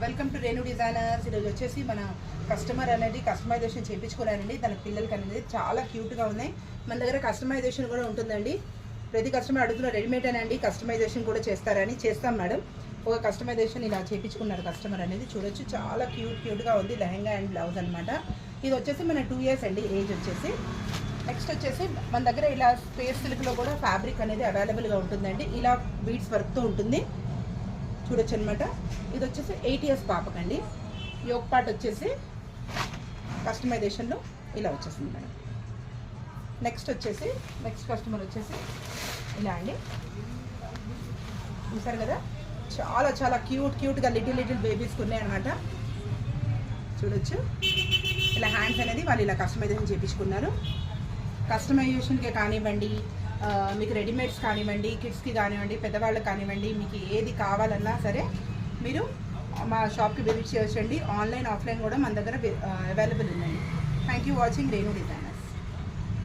Welcome to Renu designers. ఈరోజు వచ్చేసి మన కస్టమర్ అనేది కస్టమైజేషన్ చేయించుకున్నారండి. తన పిల్లలకి అనేది చాలా క్యూట్గా ఉన్నాయి. మన దగ్గర కస్టమైజేషన్ కూడా ఉంటుందండి. ప్రతి కస్టమర్ అడుగుతున్న రెడీమేడ్ అనండి కస్టమైజేషన్ కూడా చేస్తారని. చేస్తాం మేడం. ఒక కస్టమైజేషన్ ఇలా చేయించుకున్నారు కస్టమర్ అనేది. చూడొచ్చు, చాలా క్యూట్గా ఉంది. లెహంగా అండ్ బ్లౌజ్ అనమాట. ఇది వచ్చేసి మన 2 years అండి ఏజ్ వచ్చేసి. నెక్స్ట్ వచ్చేసి మన దగ్గర ఇలా స్పేస్ సిల్క్లో కూడా ఫ్యాబ్రిక్ అనేది అవైలబుల్గా ఉంటుందండి. ఇలా బీడ్స్ వర్క్తో ఉంటుంది, చూడొచ్చు అనమాట. ఇది వచ్చేసి 8 years పాపకండి. యోక్ పార్ట్ వచ్చేసి కస్టమైజేషన్లో ఇలా వచ్చేసింది మేడం. నెక్స్ట్ కస్టమర్ వచ్చేసి ఇలా అండి, చూసారు కదా, చాలా చాలా క్యూట్గా లిటిల్ బేబీస్కి ఉన్నాయన్నమాట. చూడొచ్చు, ఇలా హ్యాండ్స్ అనేది వాళ్ళు ఇలా కస్టమైజేషన్ చేయించుకున్నారు. కస్టమైజేషన్కే కానివ్వండి, మీకు రెడీమేడ్స్ కానివ్వండి, కిడ్స్కి కానివ్వండి, పెద్దవాళ్ళకి కానివ్వండి, మీకు ఏది కావాలన్నా సరే మీరు మా షాప్కి విజిట్ చేయొచ్చండి. ఆన్లైన్ ఆఫ్లైన్ కూడా మన దగ్గర అవైలబుల్ ఉందండి. Thank you watching Renu design.